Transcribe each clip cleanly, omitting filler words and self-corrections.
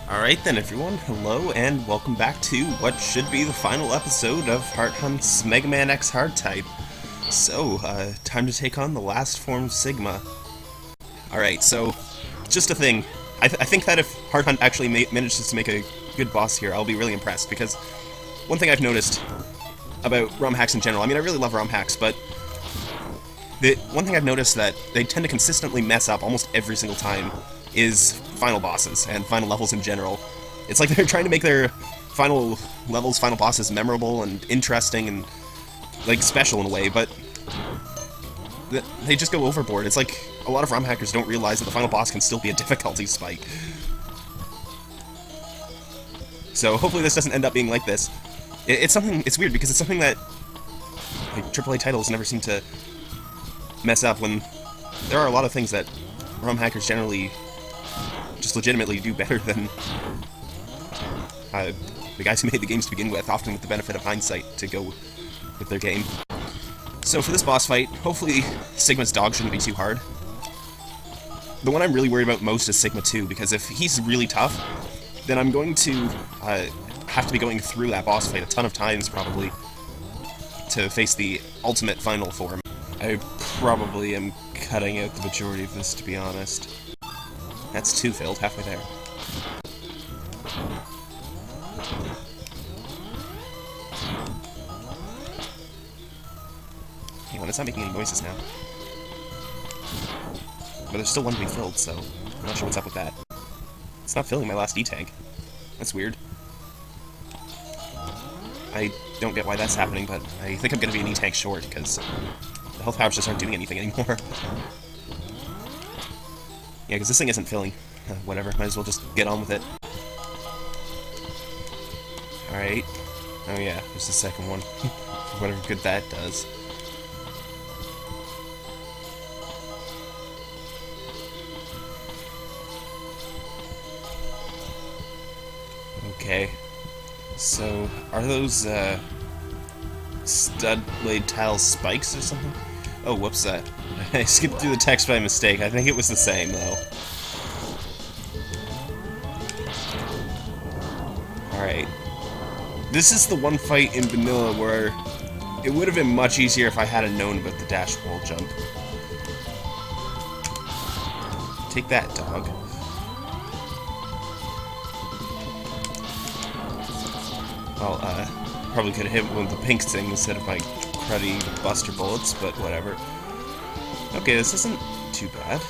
Alright then everyone, hello and welcome back to what should be the final episode of Hart-Hunt's Mega Man X Hard Type. So, time to take on the last form Sigma. Alright, so, just a thing. I think that if Hart-Hunt actually manages to make a good boss here, I'll be really impressed, because one thing I've noticed about ROM hacks in general, I mean I really love ROM hacks, but the one thing I've noticed that they tend to consistently mess up almost every single time is final bosses, and final levels in general. It's like they're trying to make their final levels, final bosses memorable and interesting and, like, special in a way, but they just go overboard. It's like a lot of ROM hackers don't realize that the final boss can still be a difficulty spike. So hopefully this doesn't end up being like this. It's weird because it's something that, like, AAA titles never seem to mess up when there are a lot of things that ROM hackers generally just legitimately do better than the guys who made the games to begin with, often with the benefit of hindsight to go with their game. So for this boss fight, hopefully Sigma's dog shouldn't be too hard. The one I'm really worried about most is Sigma 2, because if he's really tough, then I'm going to have to be going through that boss fight a ton of times, probably, to face the ultimate final form. I probably am cutting out the majority of this, to be honest. That's 2 filled, halfway there. Hang on, it's not making any noises now. But there's still one to be filled, so I'm not sure what's up with that. It's not filling my last E-tank. That's weird. I don't get why that's happening, but I think I'm going to be an E-tank short, because the health powers just aren't doing anything anymore. Yeah, because this thing isn't filling. Whatever, might as well just get on with it. Alright. Oh yeah, there's the second one. For whatever good that does. Okay. So, are those, stud blade tile spikes or something? Oh, whoops, I skipped through the text by mistake. I think it was the same, though. Alright. This is the one fight in vanilla where it would have been much easier if I had known about the dash wall jump. Take that, dog. Well, probably could have hit one of the pink thing instead of my cruddy buster bullets, but whatever. Okay, this isn't too bad.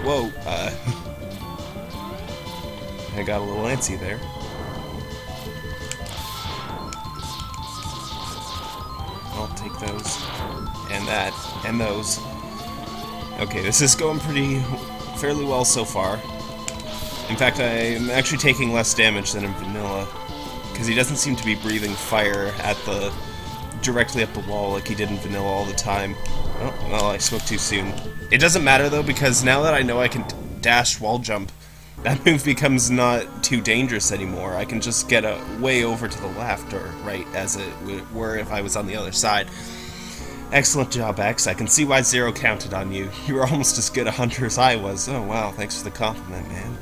Whoa, I got a little antsy there. I'll take those. And that. And those. Okay, this is going fairly well so far. In fact, I'm actually taking less damage than in vanilla, because he doesn't seem to be breathing fire directly at the wall like he did in vanilla all the time. Oh, well, I spoke too soon. It doesn't matter though, because now that I know I can dash wall jump, that move becomes not too dangerous anymore. I can just get way over to the left, or right, as it were if I was on the other side. Excellent job, X. I can see why Zero counted on you. You were almost as good a hunter as I was. Oh wow, thanks for the compliment, man.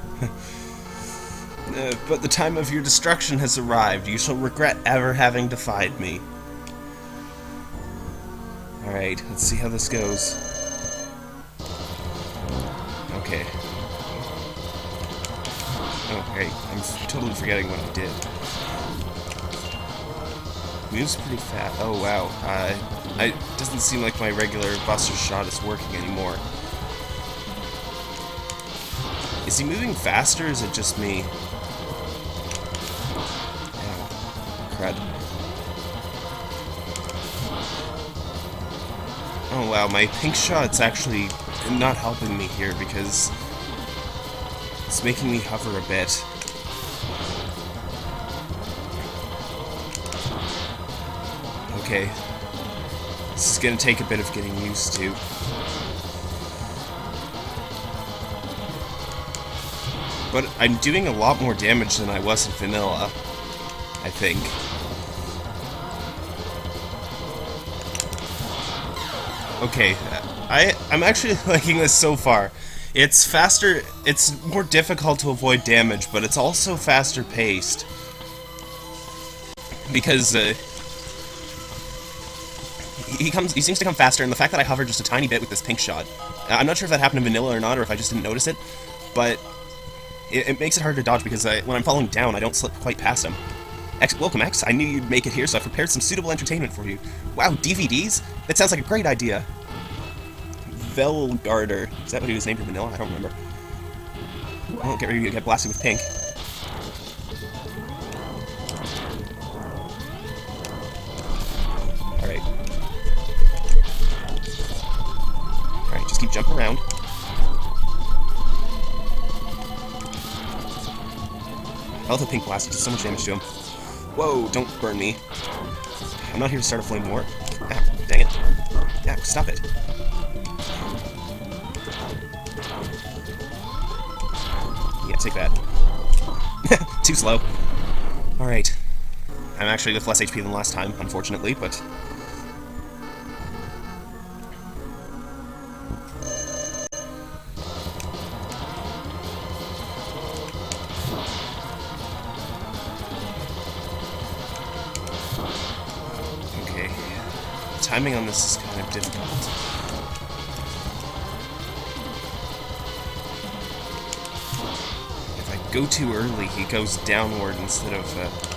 But the time of your destruction has arrived. You shall regret ever having defied me. Alright, let's see how this goes. Okay. Oh, great. I'm totally forgetting what I did. Moves pretty fast. Oh, wow. It doesn't seem like my regular buster shot is working anymore. Is he moving faster, or is it just me? Ow. Crud. Oh wow, my pink shot's actually not helping me here because it's making me hover a bit. Okay. This is gonna take a bit of getting used to. But I'm doing a lot more damage than I was in vanilla, I think. Okay, I'm actually liking this so far. It's faster, it's more difficult to avoid damage, but it's also faster paced. Because, he seems to come faster, and the fact that I hover just a tiny bit with this pink shot, I'm not sure if that happened in vanilla or not, or if I just didn't notice it, but it makes it hard to dodge, because when I'm falling down, I don't slip quite past him. Welcome, X. I knew you'd make it here, so I've prepared some suitable entertainment for you. Wow, DVDs? That sounds like a great idea. Velgarder. Is that what he was named in vanilla? I don't remember. Well, get ready to get blasted with pink. Alright, just keep jumping around. I love the pink blast, it does so much damage to him. Whoa, don't burn me. I'm not here to start a flame war. Ah, dang it. Ah, stop it. Yeah, take that. Too slow. Alright. I'm actually with less HP than last time, unfortunately, but... okay. The timing on this is kind of difficult. Go too early, he goes downward instead of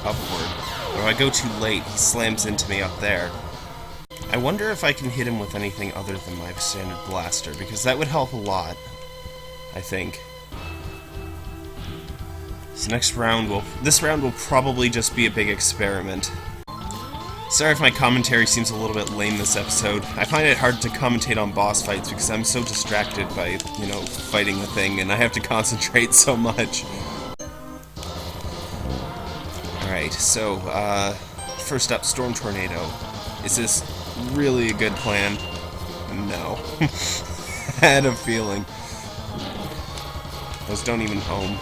upward. Or if I go too late, he slams into me up there. I wonder if I can hit him with anything other than my standard blaster, because that would help a lot, I think. So this round will probably just be a big experiment. Sorry if my commentary seems a little bit lame this episode. I find it hard to commentate on boss fights because I'm so distracted by, you know, fighting the thing, and I have to concentrate so much. Alright, so, first up, Storm Tornado. Is this really a good plan? No. Had a feeling. Those don't even home.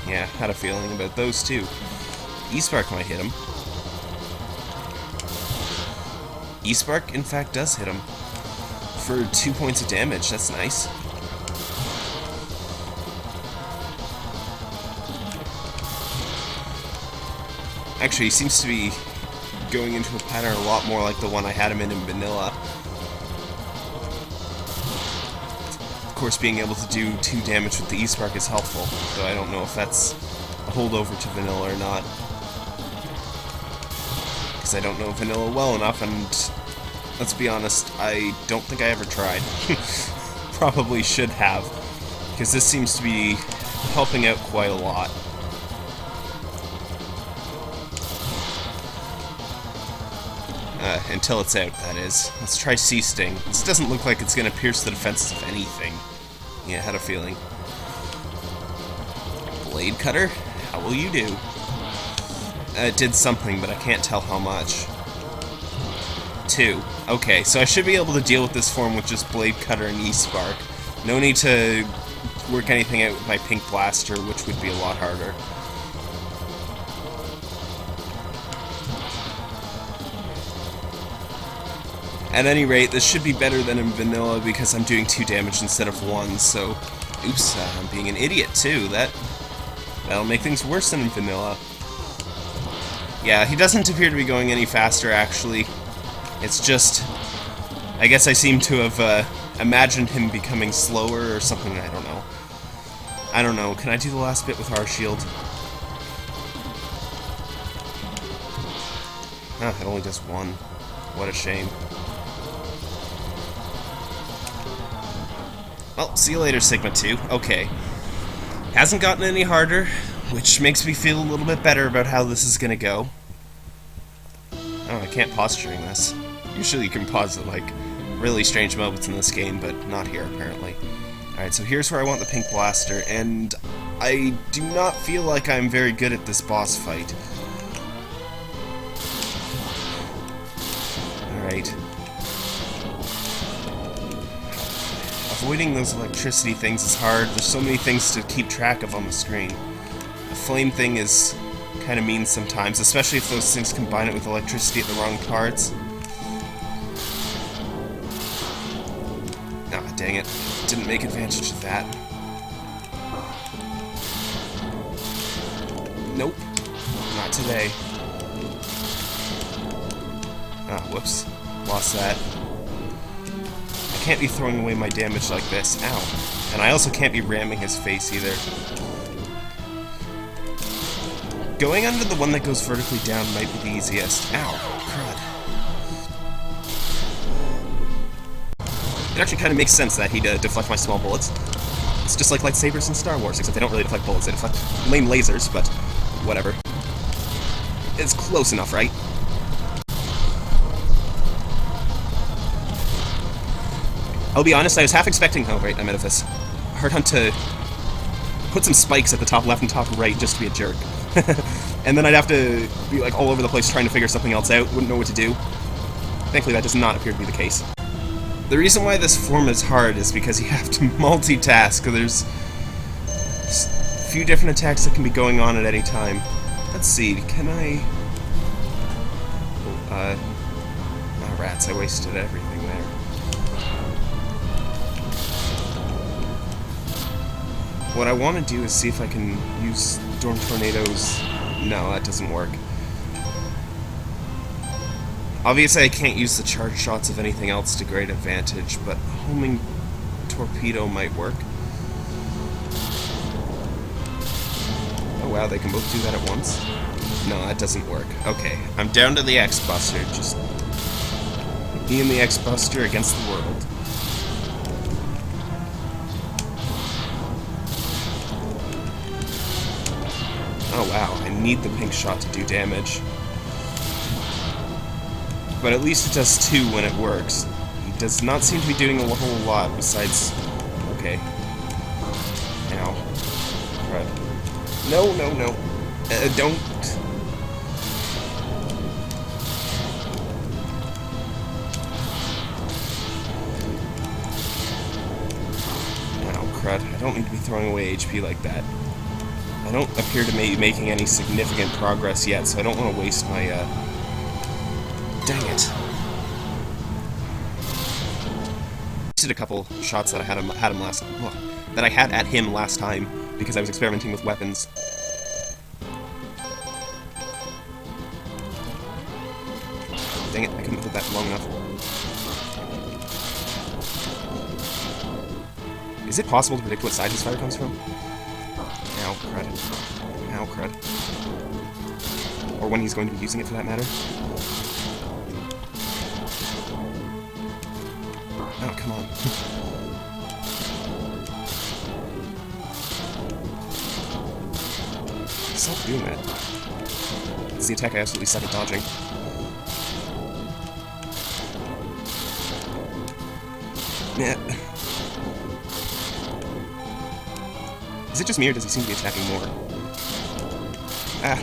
Yeah, had a feeling about those too. E-Spark might hit him. E-Spark, in fact, does hit him. For 2 points of damage, that's nice. Actually, he seems to be going into a pattern a lot more like the one I had him in vanilla. Of course, being able to do 2 damage with the E-Spark is helpful, though I don't know if that's a holdover to vanilla or not. I don't know vanilla well enough, and let's be honest, I don't think I ever tried. Probably should have, because this seems to be helping out quite a lot. Until it's out, that is. Let's try Sea Sting. This doesn't look like it's going to pierce the defenses of anything. Yeah, I had a feeling. Blade Cutter? How will you do? It did something, but I can't tell how much. 2. Okay, so I should be able to deal with this form with just Blade Cutter and E-Spark. No need to work anything out with my Pink Blaster, which would be a lot harder. At any rate, this should be better than in vanilla because I'm doing 2 damage instead of 1, so... Oops, I'm being an idiot too. That'll make things worse than in vanilla. Yeah, he doesn't appear to be going any faster, actually. It's just... I guess I seem to have imagined him becoming slower or something, I don't know. I don't know, can I do the last bit with our shield? Ah, it only does 1. What a shame. Well, see you later, Sigma 2. Okay. Hasn't gotten any harder, which makes me feel a little bit better about how this is gonna go. Oh, I can't pause during this. Usually you can pause at, like, really strange moments in this game, but not here, apparently. Alright, so here's where I want the Pink Blaster, and I do not feel like I'm very good at this boss fight. Alright. Avoiding those electricity things is hard. There's so many things to keep track of on the screen. The flame thing is kind of mean sometimes, especially if those things combine it with electricity at the wrong parts. Ah, dang it. Didn't make advantage of that. Nope. Not today. Ah, whoops. Lost that. I can't be throwing away my damage like this. Ow. And I also can't be ramming his face either. Going under the one that goes vertically down might be the easiest. Ow. Crud. It actually kind of makes sense that he'd deflect my small bullets. It's just like lightsabers in Star Wars, except they don't really deflect bullets, they deflect lame lasers, but whatever. It's close enough, right? I'll be honest, I was half expecting... Oh, right, I'm out of this. Hart-Hunt to put some spikes at the top left and top right just to be a jerk. And then I'd have to be like all over the place trying to figure something else out, wouldn't know what to do. Thankfully, that does not appear to be the case. The reason why this form is hard is because you have to multitask. There's a few different attacks that can be going on at any time. Let's see, can I... Oh, rats, I wasted everything there. What I want to do is see if I can use Storm Tornadoes. No, that doesn't work. Obviously, I can't use the charge shots of anything else to great advantage, but homing torpedo might work. Oh wow, they can both do that at once? No, that doesn't work. Okay, I'm down to the X-Buster. Just me and the X-Buster against the world. Oh wow, I need the pink shot to do damage. But at least it does 2 when it works. He does not seem to be doing a whole lot besides... Okay. Ow. Right. No, no, no. Don't... Ow, crud. I don't need to be throwing away HP like that. I don't appear to be making any significant progress yet, so I don't want to waste my, Dang it. I did a couple shots that I had at him last time because I was experimenting with weapons. Dang it, I couldn't hold that long enough. Is it possible to predict what side his fire comes from? Ow, crud. Ow, crud. Or when he's going to be using it, for that matter. Oh, come on. Stop doing that. It's the attack I absolutely suck at dodging. Yeah. Is it just me, or does he seem to be attacking more? Ah.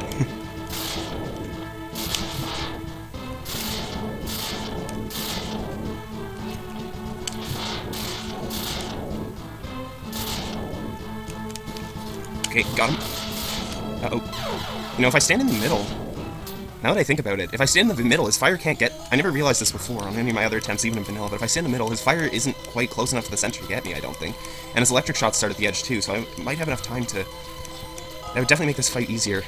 Okay, got him. Uh-oh. You know, if I stand in the middle... Now that I think about it, if I stand in the middle, his fire can't get... I never realized this before on any of my other attempts, even in vanilla, but if I stand in the middle, his fire isn't quite close enough to the center to get me, I don't think. And his electric shots start at the edge, too, so I might have enough time to... That would definitely make this fight easier.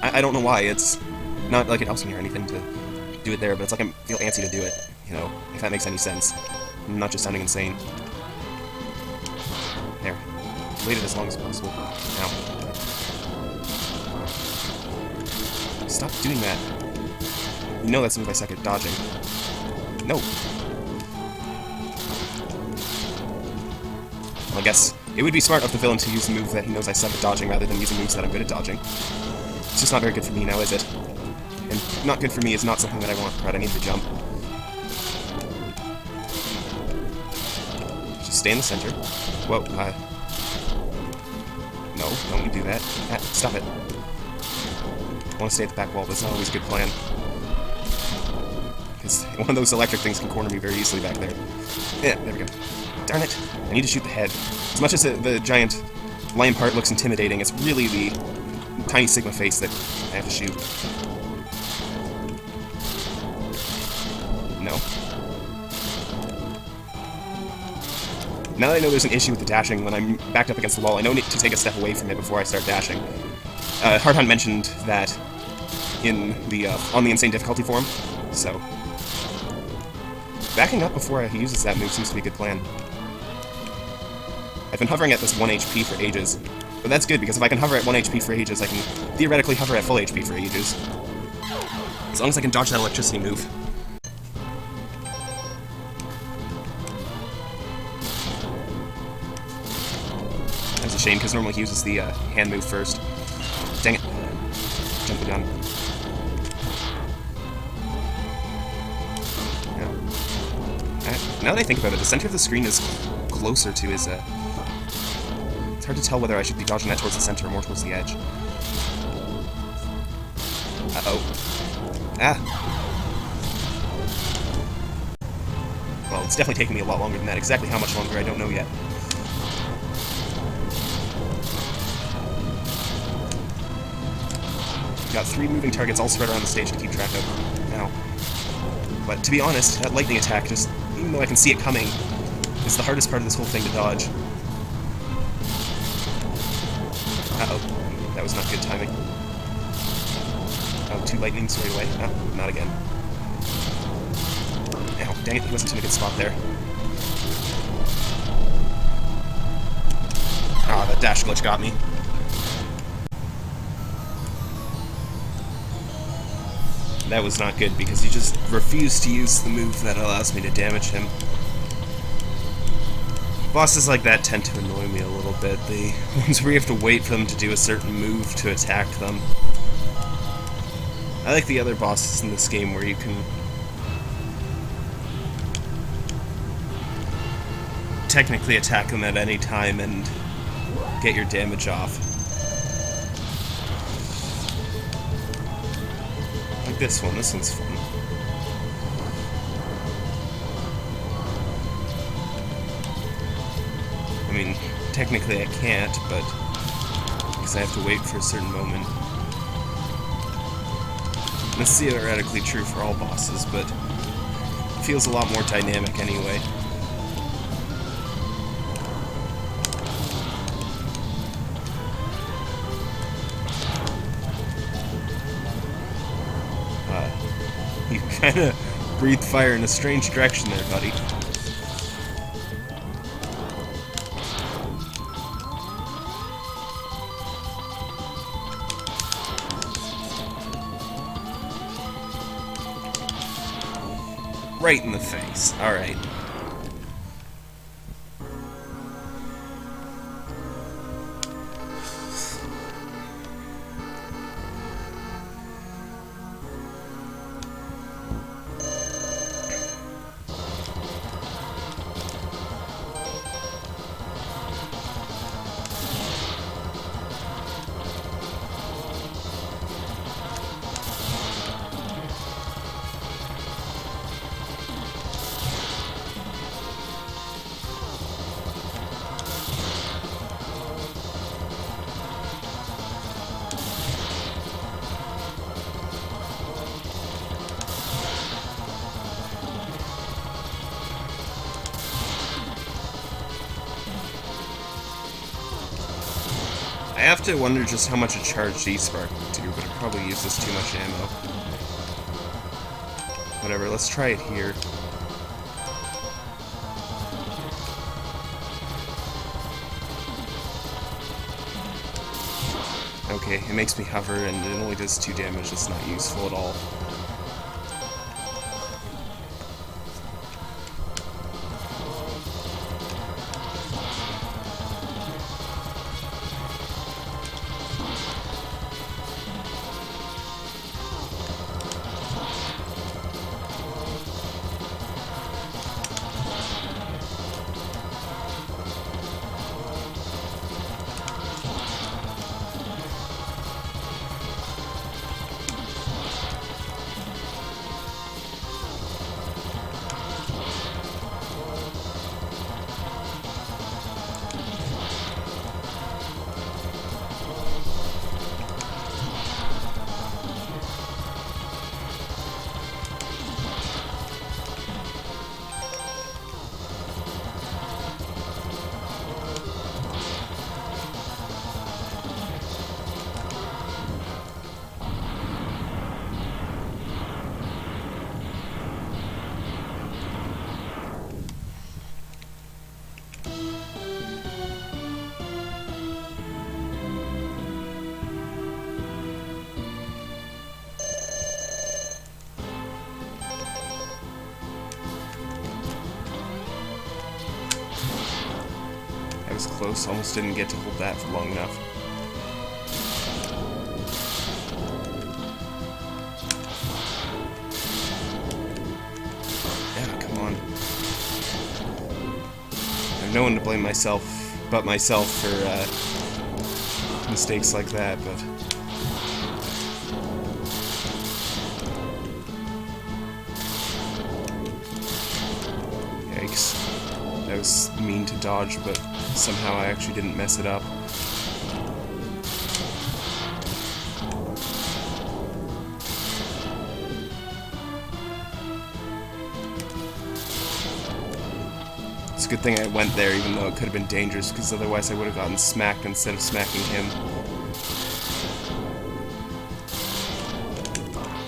I don't know why, it's not like it helps me or anything to do it there, but it's like I feel antsy to do it, you know, if that makes any sense. I'm not just sounding insane. There. Waited as long as possible. Now. Stop doing that. You know that's the move I suck at dodging. No. Well, I guess it would be smart of the villain to use a move that he knows I suck at dodging rather than using moves that I'm good at dodging. It's just not very good for me now, is it? And not good for me is not something that I want. Right, I need to jump. Just stay in the center. Whoa, no, don't you do that. Ah, stop it. I want to stay at the back wall, but it's not always a good plan. Because one of those electric things can corner me very easily back there. Yeah, there we go. Darn it. I need to shoot the head. As much as the giant lion part looks intimidating, it's really the tiny Sigma face that I have to shoot. No. Now that I know there's an issue with the dashing, when I'm backed up against the wall, I know I need to take a step away from it before I start dashing. Hart-Hunt mentioned that in the on the insane difficulty forum, so backing up before he uses that move seems to be a good plan. I've been hovering at this 1 HP for ages, but that's good because if I can hover at 1 HP for ages, I can theoretically hover at full HP for ages. As long as I can dodge that electricity move. That's a shame, because normally he uses the hand move first. Dang it. Jump the gun. Yeah. Now that I think about it, the center of the screen is closer to his... It's hard to tell whether I should be dodging that towards the center or more towards the edge. Uh-oh. Ah. Well, it's definitely taking me a lot longer than that. Exactly how much longer, I don't know yet. Got 3 moving targets all spread around the stage to keep track of. Now. But to be honest, that lightning attack, just even though I can see it coming, is the hardest part of this whole thing to dodge. Uh-oh. That was not good timing. Oh, 2 lightnings right away. No, not again. Ow, dang it, he wasn't in a good spot there. Ah, that dash glitch got me. That was not good, because he just refused to use the move that allows me to damage him. Bosses like that tend to annoy me a little bit. The ones where you have to wait for them to do a certain move to attack them. I like the other bosses in this game where you can technically attack them at any time and get your damage off. Like this one. This one's fun. I mean, technically I can't, but because I have to wait for a certain moment. That's theoretically true for all bosses, but it feels a lot more dynamic anyway. You kind of breathed fire in a strange direction there, buddy. Right in the face. Alright. I have to wonder just how much a charged E-Spark would do, but it probably uses too much ammo. Whatever, let's try it here. Okay, it makes me hover and it only does 2 damage, it's not useful at all. was close. Almost didn't get to hold that for long enough. Yeah, come on. I have no one to blame but myself for mistakes like that, but... Yikes. That was mean to dodge, but somehow I actually didn't mess it up. It's a good thing I went there, even though it could have been dangerous, because otherwise I would have gotten smacked instead of smacking him.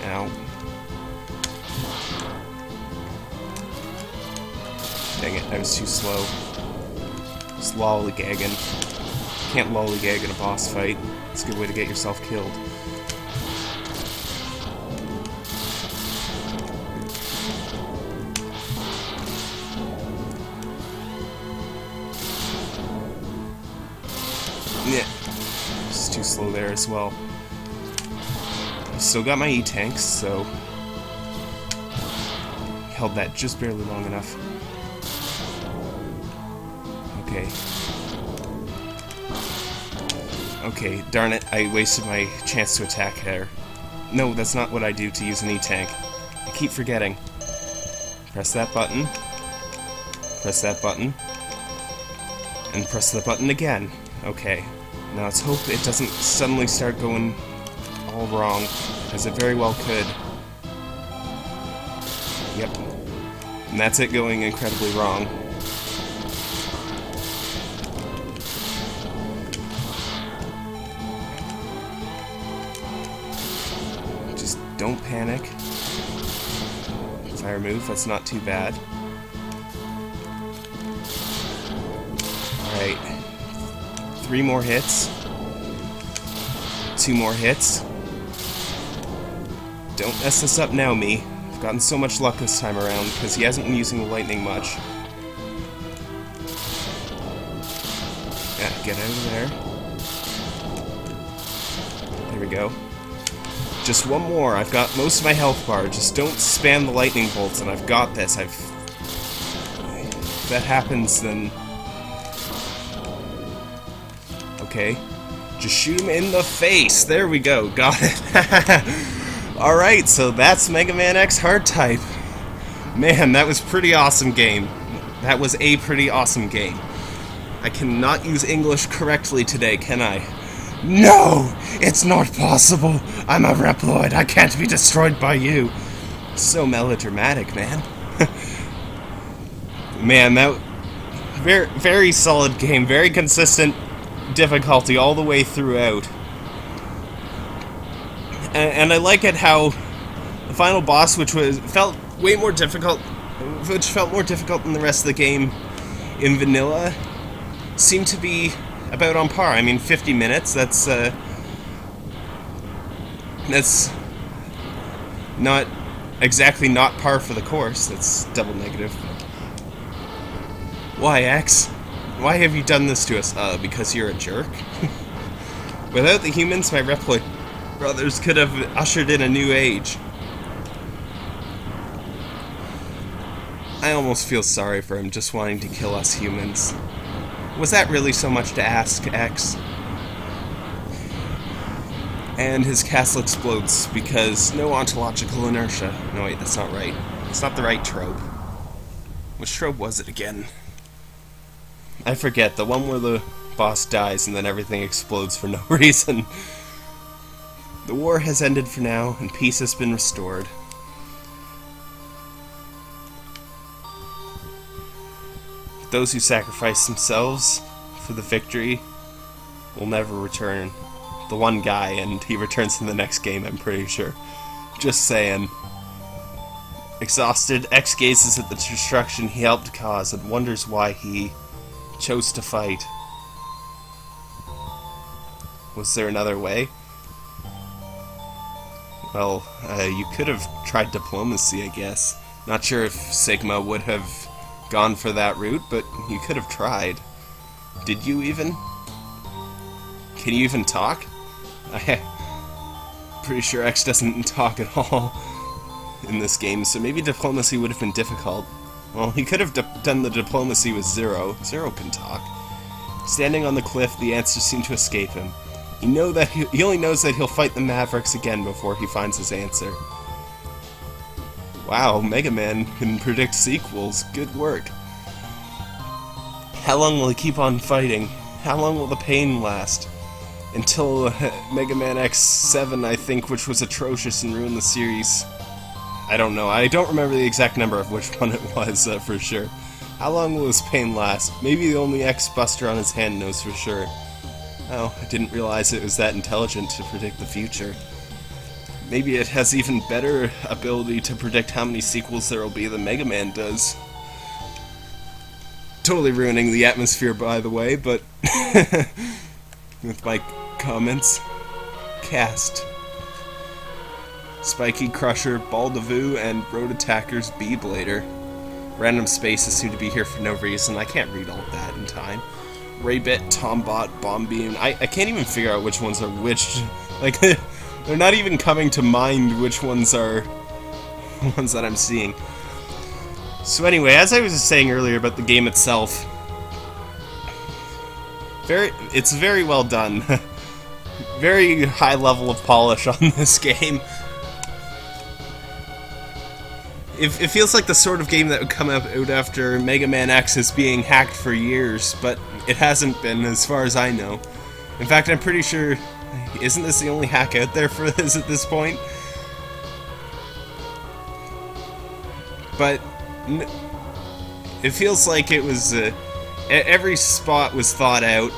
Ow. Dang it, I was too slow. Just lollygagging. Can't lollygag in a boss fight. It's a good way to get yourself killed. Yeah, just too slow there as well. I've still got my E-tanks, so held that just barely long enough. Okay. Okay, darn it, I wasted my chance to attack there. No, that's not what I do to use an E-tank. I keep forgetting. Press that button. Press that button. And press the button again. Okay. Now let's hope it doesn't suddenly start going all wrong, as it very well could. Yep. And that's it going incredibly wrong. Just don't panic. Fire move, that's not too bad. Alright. 3 more hits. 2 more hits. Don't mess this up now, me. I've gotten so much luck this time around, because he hasn't been using the lightning much. Yeah, get out of there. There we go. Just one more. I've got most of my health bar. Just don't spam the lightning bolts, and I've got this. If that happens, then... Okay. Just shoot him in the face. There we go. Got it. Alright, so that's Mega Man X Hard-Type. Man, that was pretty awesome game. That was a pretty awesome game. I cannot use English correctly today, can I? No! It's not possible! I'm a Reploid. I can't be destroyed by you. So melodramatic, man. Man, that... Very, very solid game. Very consistent difficulty all the way throughout. And I like it how the final boss, which felt more difficult than the rest of the game in vanilla, seemed to be about on par. I mean, 50 minutes, that's not exactly not par for the course. That's double negative. Why, X? Why have you done this to us? Because you're a jerk? Without the humans, my Reploid brothers could have ushered in a new age. I almost feel sorry for him just wanting to kill us humans. Was that really so much to ask, X? And his castle explodes because no ontological inertia. No, wait, that's not right. It's not the right trope. Which trope was it again? I forget, the one where the boss dies and then everything explodes for no reason. The war has ended for now, and peace has been restored. Those who sacrifice themselves for the victory will never return. The one guy, and he returns in the next game, I'm pretty sure. Just saying. Exhausted, X gazes at the destruction he helped cause and wonders why he chose to fight. Was there another way? Well, you could have tried diplomacy, I guess. Not sure if Sigma would have gone for that route, but you could have tried. Did you even? Can you even talk? I'm pretty sure X doesn't talk at all in this game, so maybe diplomacy would have been difficult. Well, he could have done the diplomacy with Zero. Zero can talk. Standing on the cliff, the answers seem to escape him. He only knows that he'll fight the Mavericks again before he finds his answer. Wow, Mega Man can predict sequels. Good work. How long will he keep on fighting? How long will the pain last? Until Mega Man X7, I think, which was atrocious and ruined the series. I don't know. I don't remember the exact number of which one it was, for sure. How long will his pain last? Maybe the only X-Buster on his hand knows for sure. Oh, I didn't realize it was that intelligent to predict the future. Maybe it has even better ability to predict how many sequels there will be than Mega Man does. Totally ruining the atmosphere, by the way, but with my comments. Cast. Spiky, Crusher, Baldavoo, and Road Attacker's Bee-Blader. Random spaces seem to be here for no reason. I can't read all of that in time. Raybit, Tombot, Bombbeam. I can't even figure out which ones are which. Like, they're not even coming to mind which ones are the ones that I'm seeing. So anyway, as I was saying earlier about the game itself, it's very well done. Very high level of polish on this game. It feels like the sort of game that would come out after Mega Man X is being hacked for years, but it hasn't been, as far as I know. In fact, I'm pretty sure... Isn't this the only hack out there for this at this point? But... It feels like it was... every spot was thought out.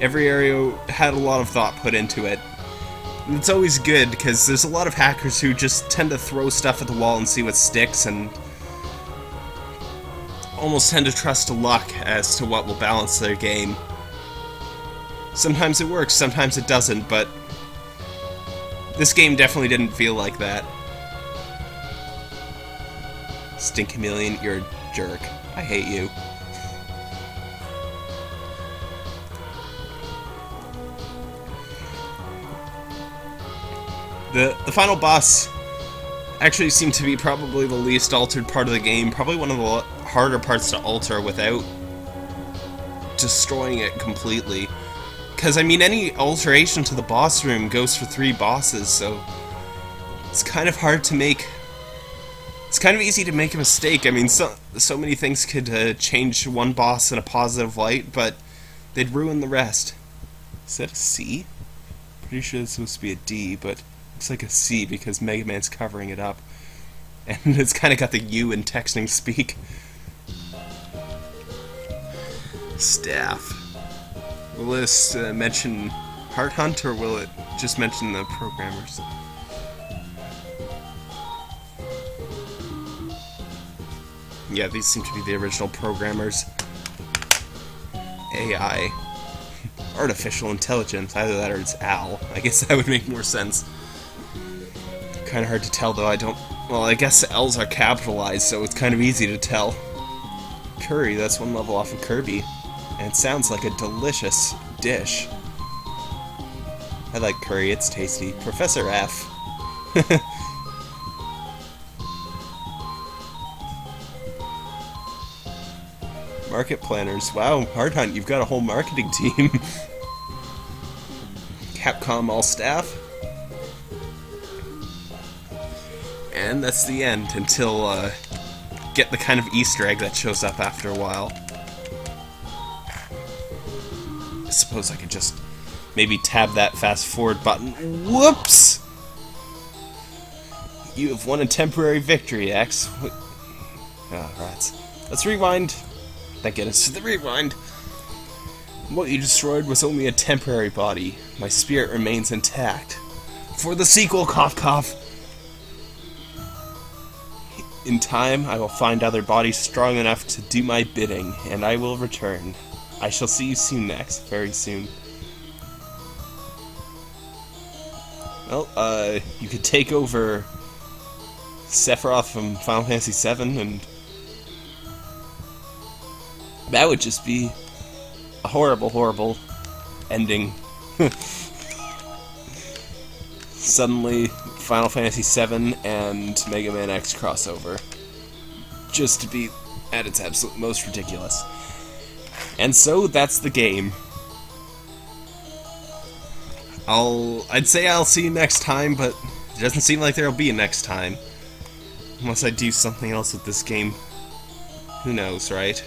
Every area had a lot of thought put into it. And it's always good, because there's a lot of hackers who just tend to throw stuff at the wall and see what sticks, and almost tend to trust to luck as to what will balance their game. Sometimes it works, sometimes it doesn't, but this game definitely didn't feel like that. Stink Chameleon, you're a jerk. I hate you. The final boss actually seemed to be probably the least altered part of the game, probably one of the harder parts to alter without destroying it completely. Because, I mean, any alteration to the boss room goes for 3 bosses, so it's kind of hard to make... It's kind of easy to make a mistake. I mean, so many things could change one boss in a positive light, but they'd ruin the rest. Is that a C? Pretty sure it's supposed to be a D, but... Looks like a C because Mega Man's covering it up. And it's kind of got the U in texting speak. Staff. Will this mention Hart-Hunt, or will it just mention the programmers? Yeah, these seem to be the original programmers. AI. Artificial intelligence. Either that or it's AL. I guess that would make more sense. Kind of hard to tell, though. Well, I guess L's are capitalized, so it's kind of easy to tell. Curry, that's one level off of Kirby. And it sounds like a delicious dish. I like curry, it's tasty. Professor F. Market planners. Wow, Hart-Hunt, you've got a whole marketing team. Capcom all staff. And that's the end, until, get the kind of Easter egg that shows up after a while. I suppose I could just maybe tab that fast forward button. Whoops! You have won a temporary victory, X. Oh, rats. Let's rewind. That gets us to the rewind. What you destroyed was only a temporary body. My spirit remains intact. For the sequel, cough cough. In time, I will find other bodies strong enough to do my bidding, and I will return. I shall see you soon, X. Very soon. Well, you could take over Sephiroth from Final Fantasy VII, and that would just be a horrible, horrible ending. Suddenly, Final Fantasy VII and Mega Man X crossover. Just to be at its absolute most ridiculous. And so, that's the game. I'd say I'll see you next time, but it doesn't seem like there'll be a next time. Unless I do something else with this game. Who knows, right?